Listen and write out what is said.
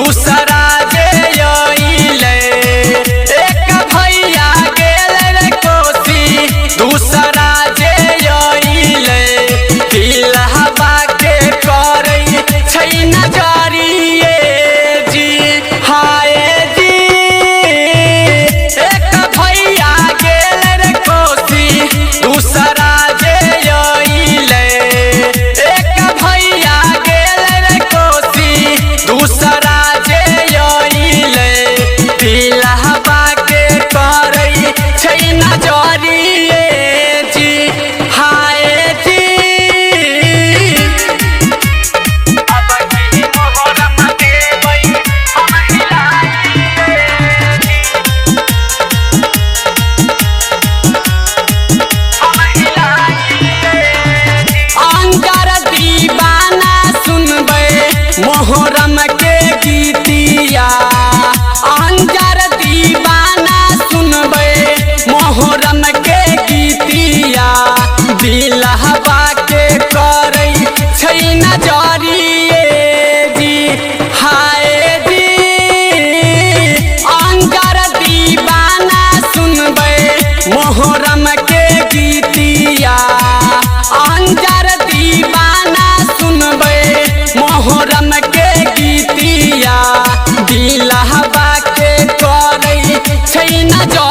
दूसरा जे अइले एक भैया गेल रे कोसी दूसरा जे अइले दिलहबा के करै छै नजरिए जी हाय जी एक भैया गेल रे कोसी दूसरा जे अइले एक भैया गेल रे कोसी दूसरा जे अइले दिलहबा के करै छै नजरिए जी हाय जी अब की मोहरम देबै हम हिलाइए अंजार दीवाना सुनबै मोहरम के गीतिया अंजार दीवाना सुनबै मोहरम के गीतिया दिलहबा के करै छै नजरिए जी हाय जी अंजार दीवाना सुनबै मोहरम के गीतिया अंजार दीवाना सुनबै मोहरम के गीतिया दिलहबा के करै छै नजरिए